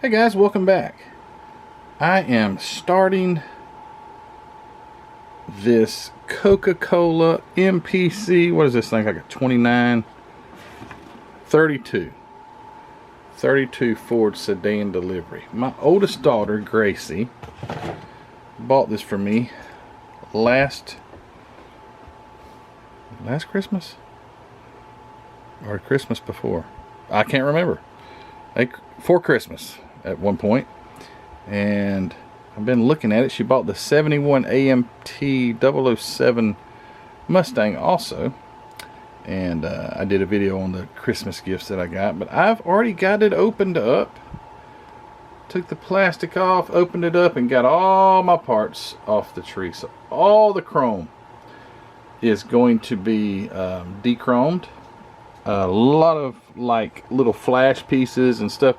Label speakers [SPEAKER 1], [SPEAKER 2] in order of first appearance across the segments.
[SPEAKER 1] Hey guys, welcome back. I am starting this Coca-Cola MPC, what is this thing, like a 32 Ford Sedan delivery. My oldest daughter, Gracie, bought this for me last Christmas? Or Christmas before. I can't remember. For Christmas at one point, and I've been looking at it. She bought the 71 AMT 007 Mustang also, and I did a video on the Christmas gifts that I got, but I've already got it opened up. Took the plastic off, opened it up, and got all my parts off the tree. So all the chrome is going to be de-chromed. A lot of like little flash pieces and stuff.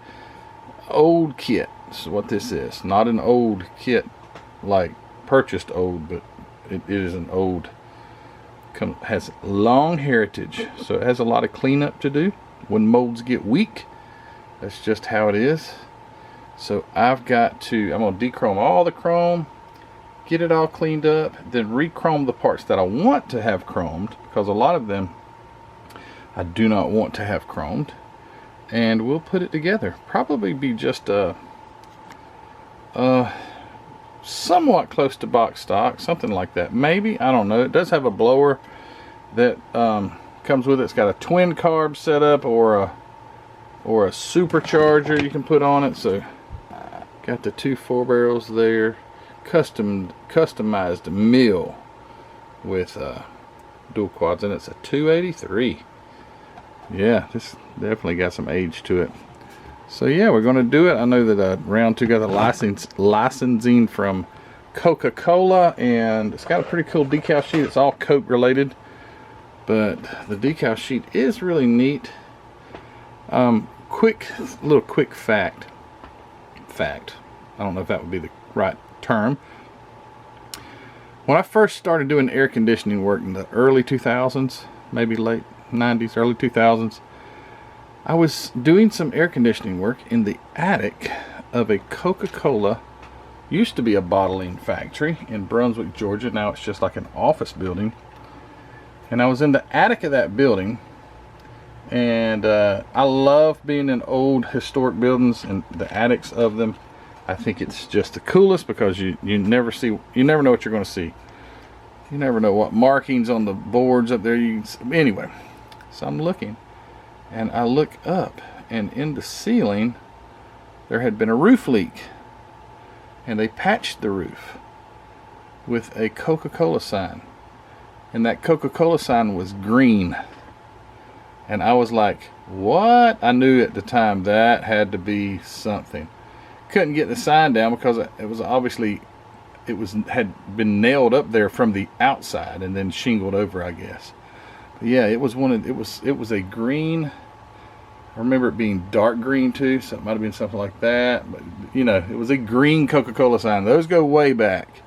[SPEAKER 1] Old kit is what this is. Not an old kit like purchased old, but it is an old, has long heritage, so it has a lot of cleanup to do. When molds get weak, that's just how it is. So I'm going to de-chrome all the chrome, get it all cleaned up, then re-chrome the parts that I want to have chromed, because a lot of them I do not want to have chromed, and we'll put it together. Probably be just somewhat close to box stock, something like that. Maybe, I don't know. It does have a blower that comes with it. It's got a twin carb setup or a supercharger you can put on it. So got the 2 4 barrels there, customized mill with dual quads, and it's a 283. Yeah, this definitely got some age to it. So yeah, we're going to do it. I know that round 2 got the licensing from Coca-Cola, and it's got a pretty cool decal sheet. It's all Coke related, but the decal sheet is really neat. Quick fact. I don't know if that would be the right term. When I first started doing air conditioning work in the early 2000s, maybe late 90s, early 2000s, I was doing some air conditioning work in the attic of a Coca-Cola, used to be a bottling factory in Brunswick, Georgia. Now it's just like an office building. And I was in the attic of that building, and I love being in old historic buildings and the attics of them. I think it's just the coolest because you never know what you're going to see. You never know what markings on the boards up there. Anyway, so I'm looking, and I look up, and in the ceiling there had been a roof leak, and they patched the roof with a Coca-Cola sign, and that Coca-Cola sign was green. And I was like, what? I knew at the time that had to be something. Couldn't get the sign down because it was obviously had been nailed up there from the outside and then shingled over, I guess. But yeah, it was it was a green. I remember it being dark green too, so it might have been something like that. But you know, it was a green Coca-Cola sign. Those go way back.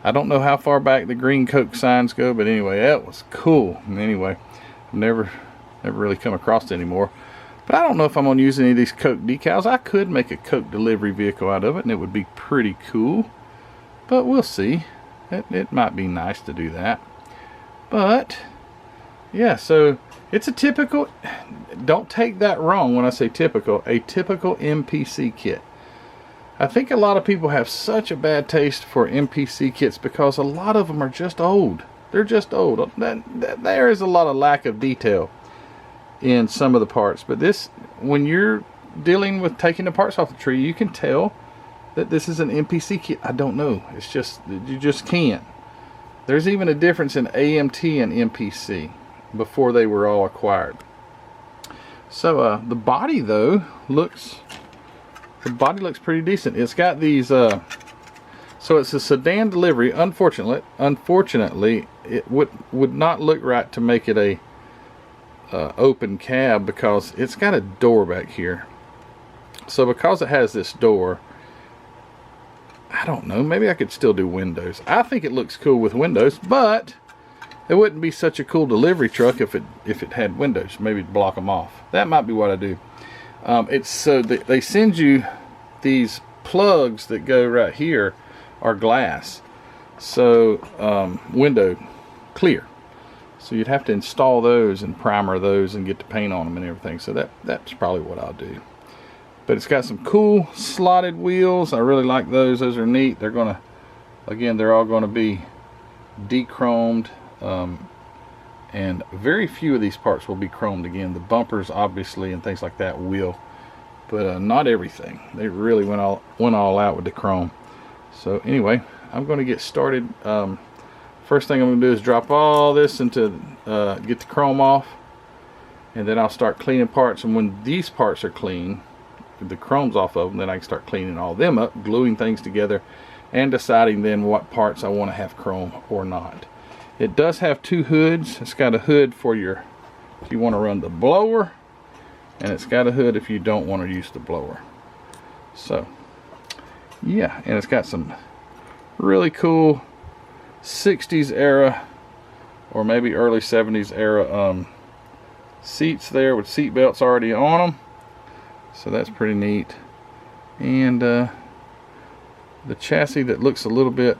[SPEAKER 1] I don't know how far back the green Coke signs go, but anyway, that was cool. And anyway, I've never really come across it anymore. But I don't know if I'm going to use any of these Coke decals. I could make a Coke delivery vehicle out of it, and it would be pretty cool. But we'll see. It might be nice to do that. But yeah, so it's a typical, don't take that wrong when I say typical, a typical MPC kit. I think a lot of people have such a bad taste for MPC kits because a lot of them are just old. They're just old. There is a lot of lack of detail in some of the parts. But this, when you're dealing with taking the parts off the tree, you can tell that this is an MPC kit. I don't know. It's just, you just can't. There's even a difference in AMT and MPC before they were all acquired. So the body though looks pretty decent. It's got these so it's a sedan delivery. Unfortunately it would not look right to make it a open cab because it's got a door back here. So because it has this door, I don't know, maybe I could still do windows. I think it looks cool with windows, but it wouldn't be such a cool delivery truck if it had windows. Maybe block them off. That might be what I do. It's so they send you these plugs that go right here are glass, so window clear. So you'd have to install those and primer those and get the paint on them and everything. So that's probably what I'll do. But it's got some cool slotted wheels. I really like those. Those are neat. They're gonna, again, they're all gonna be de-chromed, and very few of these parts will be chromed again. The bumpers, obviously, and things like that will, but not everything. They really went all out with the chrome. So anyway, I'm going to get started. First thing I'm going to do is drop all this into, get the chrome off, and then I'll start cleaning parts. And when these parts are clean, the chrome's off of them, then I can start cleaning all them up, gluing things together, and deciding then what parts I want to have chrome or not. It does have two hoods. It's got a hood for your, if you want to run the blower, and it's got a hood if you don't want to use the blower. So yeah, and it's got some really cool 60s era or maybe early 70s era seats there with seat belts already on them, so that's pretty neat. And the chassis that looks a little bit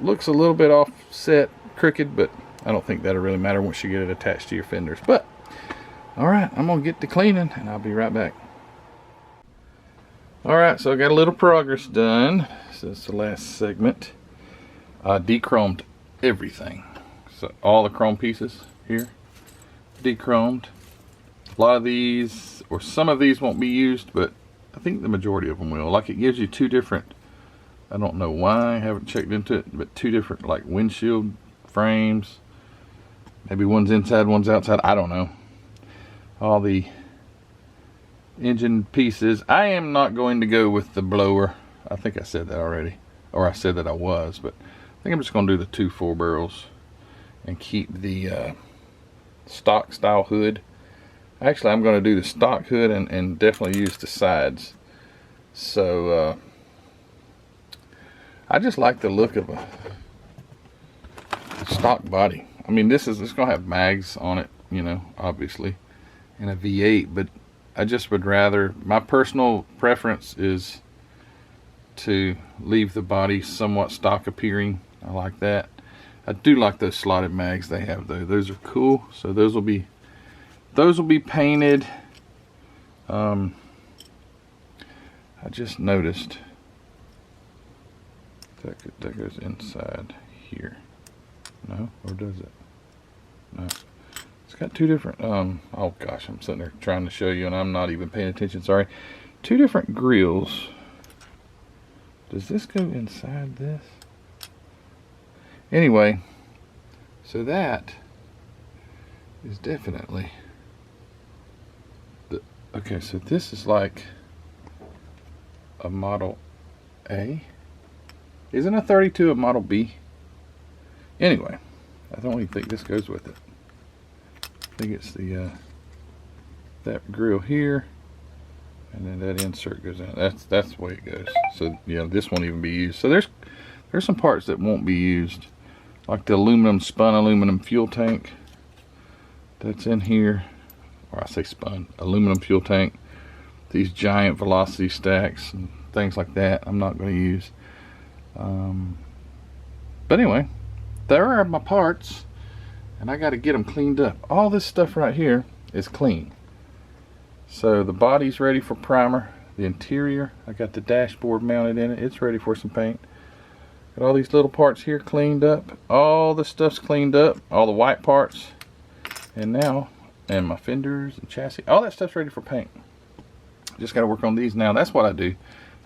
[SPEAKER 1] offset, crooked, but I don't think that'll really matter once you get it attached to your fenders. But alright, I'm gonna get to cleaning and I'll be right back. Alright, so I got a little progress done. So that's the last segment. I de-chromed everything. So all the chrome pieces here, de-chromed. A lot of these, or some of these won't be used, but I think the majority of them will. Like, it gives you two different, I don't know why, I haven't checked into it, but two different like windshield frames. Maybe one's inside, one's outside, I don't know. All the engine pieces. I am not going to go with the blower. I think I said that already, or I said that I was, but I think I'm just going to do the 2 4 barrels and keep the stock style hood. Actually, I'm going to do the stock hood and definitely use the sides. So I just like the look of a stock body. I mean, it's going to have mags on it, you know, obviously, and a V8, but I just would rather, my personal preference is to leave the body somewhat stock appearing. I like that. I do like those slotted mags they have though. Those are cool. So those will be painted. I just noticed that goes inside here. No, or does it? No. It's got two different, oh gosh, I'm sitting there trying to show you and I'm not even paying attention, sorry. Two different grills. Does this go inside this? Anyway, so that is definitely the, okay, so this is like a Model A. Isn't a 32 a Model B? Anyway, I don't even think this goes with it. I think it's the that grill here, and then that insert goes in. That's the way it goes. So yeah, this won't even be used. So there's some parts that won't be used, like the spun aluminum fuel tank that's in here, or I say spun aluminum fuel tank. These giant velocity stacks and things like that, I'm not going to use. But anyway, there are my parts. And I got to get them cleaned up. All this stuff right here is clean. So the body's ready for primer. The interior, I got the dashboard mounted in it. It's ready for some paint. Got all these little parts here cleaned up. All the stuff's cleaned up. All the white parts. And now, and my fenders and chassis. All that stuff's ready for paint. Just got to work on these now. That's what I do.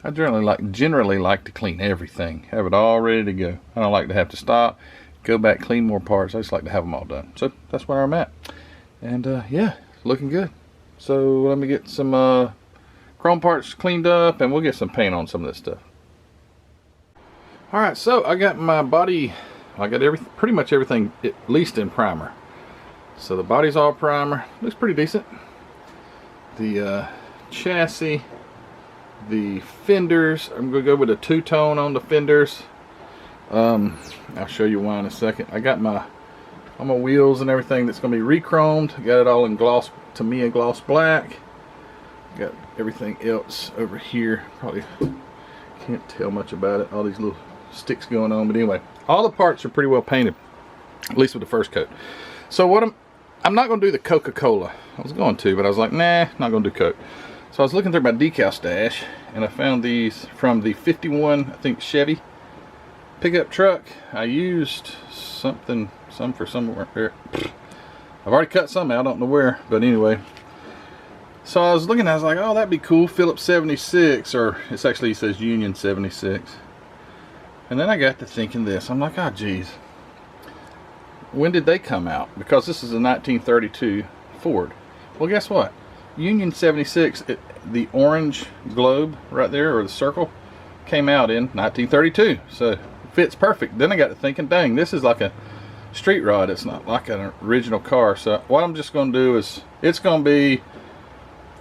[SPEAKER 1] I generally like to clean everything. Have it all ready to go. I don't like to have to stop, go back, clean more parts. I just like to have them all done. So that's where I'm at. And yeah, looking good. So let me get some chrome parts cleaned up and we'll get some paint on some of this stuff. Alright, so I got my body, I got pretty much everything at least in primer. So the body's all primer. Looks pretty decent. The chassis, the fenders, I'm going to go with a two-tone on the fenders. I'll show you why in a second. I got all my wheels and everything that's going to be re-chromed. Got it all in gloss, Tamiya gloss black. Got everything else over here. Probably can't tell much about it. All these little sticks going on, but anyway, all the parts are pretty well painted, at least with the first coat. So what I'm not going to do the Coca-Cola. I was going to, but I was like, nah, not going to do Coke. So I was looking through my decal stash, and I found these from the 51, I think, Chevy pickup truck. I used some for somewhere there. I've already cut some out, I don't know where, but anyway. So I was looking, I was like, oh, that'd be cool, Phillips 76, or it's actually, it says Union 76. And then I got to thinking this, I'm like, oh geez, when did they come out? Because this is a 1932 Ford. Well, guess what? Union 76, the orange globe right there, or the circle, came out in 1932. So it fits perfect. Then I got to thinking, dang, this is like a street rod. It's not like an original car. So what I'm just going to do is, it's going to be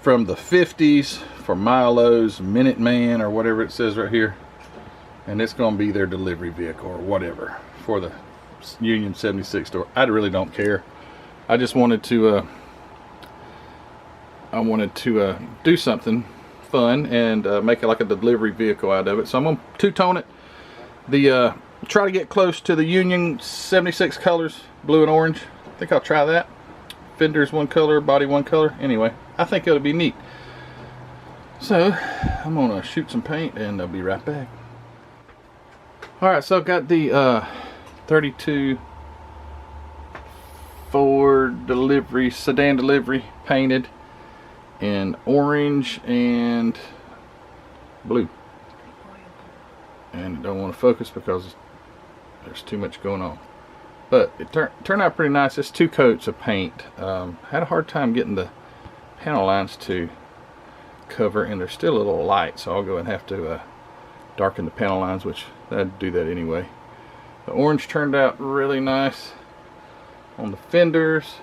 [SPEAKER 1] from the 50s for Milo's, Minuteman, or whatever it says right here. And it's going to be their delivery vehicle or whatever for the Union 76 store. I really don't care. I just wanted to do something fun and make it like a delivery vehicle out of it. So I'm going to two-tone it. Try to get close to the Union 76 colors, blue and orange. I think I'll try that. Fenders one color, body one color. Anyway, I think it'll be neat. So I'm going to shoot some paint and I'll be right back. Alright, so I've got the 32 Ford delivery, sedan delivery, painted in orange and blue. And I don't want to focus because there's too much going on. But it turned out pretty nice. It's 2 coats of paint. Had a hard time getting the panel lines to cover, and they're still a little light, so I'll go and have to darken the panel lines, which I'd do that anyway. The orange turned out really nice on the fenders,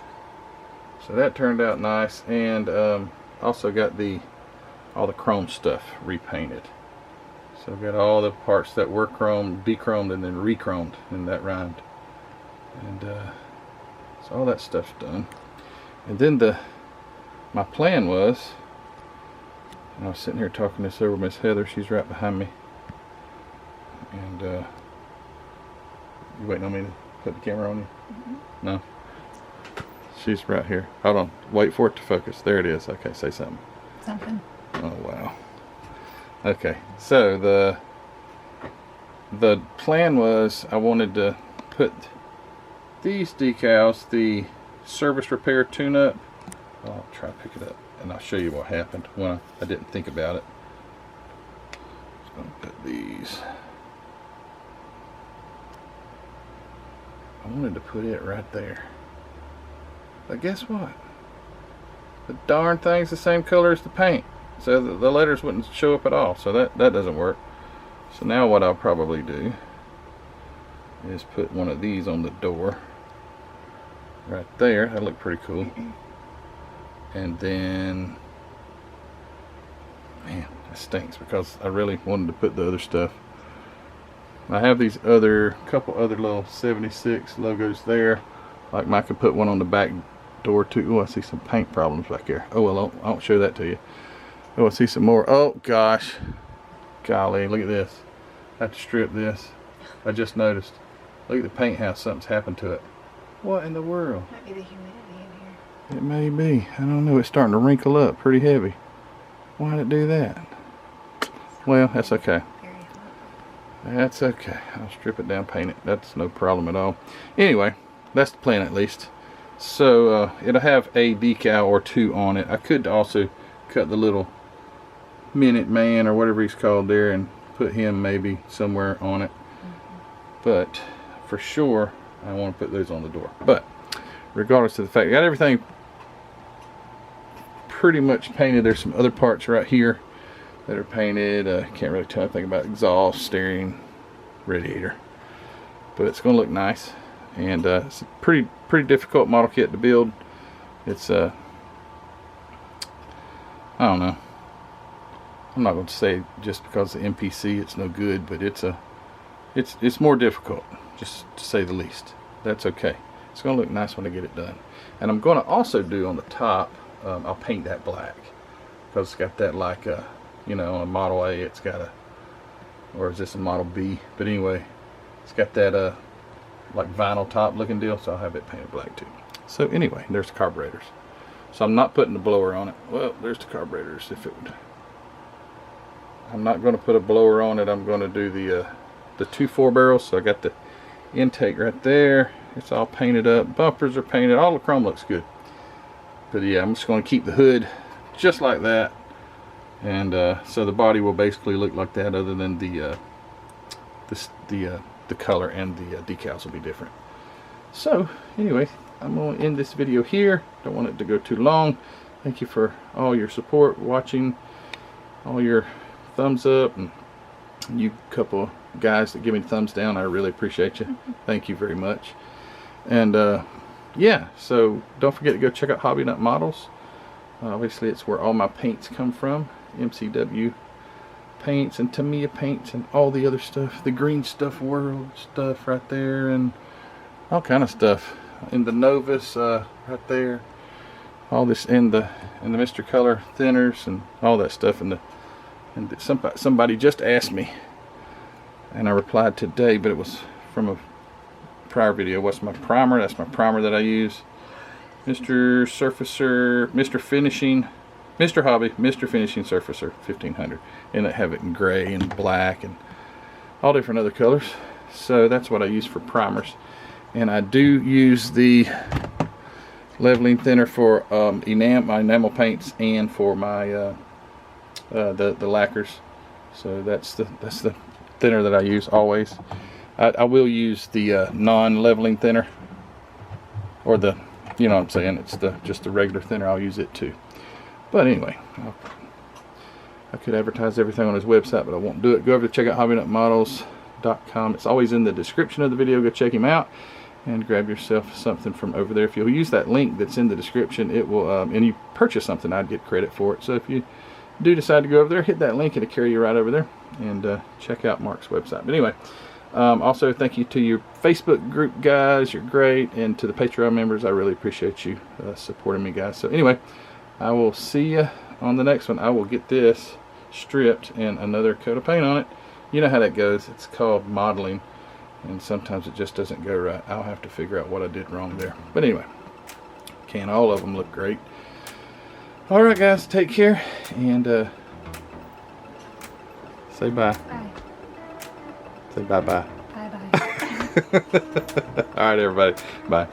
[SPEAKER 1] so that turned out nice. And also got all the chrome stuff repainted. So I've got all the parts that were chromed, de-chromed, and then re-chromed, and that rhymed. And so all that stuff's done. And then my plan was, and I was sitting here talking this over with Miss Heather, she's right behind me. And you waiting on me to put the camera on you? Mm-hmm. No? She's right here. Hold on. Wait for it to focus. There it is. Okay, say something.
[SPEAKER 2] Something.
[SPEAKER 1] Oh, wow. Okay, so the plan was I wanted to put these decals, the service repair tune-up. I'll try to pick it up and I'll show you what happened when I didn't think about it. Just going to put these. I wanted to put it right there. But guess what? The darn thing's the same color as the paint. So the letters wouldn't show up at all. So that doesn't work. So now what I'll probably do is put one of these on the door. Right there. That'll look pretty cool. And then, man, that stinks because I really wanted to put the other stuff. I have these couple other little 76 logos there. Like I could put one on the back door too. Oh, I see some paint problems back there. Oh well, I won't show that to you. Oh, I see some more. Oh gosh, golly, look at this. I have to strip this. I just noticed. Look at the paint house. Something's happened to it. What in the world?
[SPEAKER 2] Might be the humidity in here.
[SPEAKER 1] It may be. I don't know. It's starting to wrinkle up pretty heavy. Why did it do that? Well, that's okay. That's okay. I'll strip it down, paint it. That's no problem at all. Anyway, that's the plan at least. So it'll have a decal or 2 on it. I could also cut the little Minuteman or whatever he's called there and put him maybe somewhere on it. But for sure, I want to put those on the door. But regardless of the fact, I got everything pretty much painted. There's some other parts right here that are painted. Can't really tell anything about exhaust, steering, radiator, but it's going to look nice. And it's a pretty difficult model kit to build. It's I don't know. I'm not going to say just because of MPC it's no good, but it's more difficult, just to say the least. That's okay. It's going to look nice when I get it done. And I'm going to also do on the top, I'll paint that black. because it's got that like you know, on a Model A it's got a, or is this a Model B? But anyway, it's got that like vinyl top looking deal, so I'll have it painted black too. So anyway, there's the carburetors. So I'm not putting the blower on it. Well, there's the carburetors. If it would, I'm not going to put a blower on it. I'm going to do the 2 4-barrels. So I got the intake right there. It's all painted up. Bumpers are painted. All the chrome looks good. But yeah, I'm just going to keep the hood just like that, and so the body will basically look like that, other than the color and the decals will be different. So anyway, I'm going to end this video here. Don't want it to go too long. Thank you for all your support, watching, all your thumbs up, and you couple guys that give me thumbs down. I really appreciate you. Thank you very much. And yeah, so don't forget to go check out Hobby Nut Models. Obviously it's where all my paints come from. MCW paints and Tamiya paints and all the other stuff, the Green Stuff World stuff right there, and all kind of stuff. In the Novus right there, all this, and the Mr. Color thinners and all that stuff. And somebody just asked me, and I replied today, but it was from a prior video. What's my primer? That's my primer that I use. Mr. Surfacer, Mr. Finishing, Mr. Hobby, Mr. Finishing Surfacer 1500, and I have it in gray and black and all different other colors. So that's what I use for primers. And I do use the leveling thinner for my enamel paints and for my the lacquers. So that's the thinner that I use always. I will use the non-leveling thinner, or the, you know what I'm saying, it's just the regular thinner. I'll use it too. But anyway, I could advertise everything on his website, but I won't do it. Go over to check out hobbynutmodels.com. It's always in the description of the video. Go check him out and grab yourself something from over there. If you'll use that link that's in the description, it will, and you purchase something, I'd get credit for it. So if you do decide to go over there, hit that link, it'll carry you right over there, and check out Mark's website. But anyway, also thank you to your Facebook group guys, you're great, and to the Patreon members, I really appreciate you supporting me, guys. So anyway, I will see you on the next one. I will get this stripped and another coat of paint on it. You know how that goes. It's called modeling, and sometimes it just doesn't go right. I'll have to figure out what I did wrong there. But anyway, can all of them look great. All right, guys, take care, and say bye.
[SPEAKER 2] Bye.
[SPEAKER 1] Say bye-bye.
[SPEAKER 2] Bye-bye.
[SPEAKER 1] All right, everybody. Bye.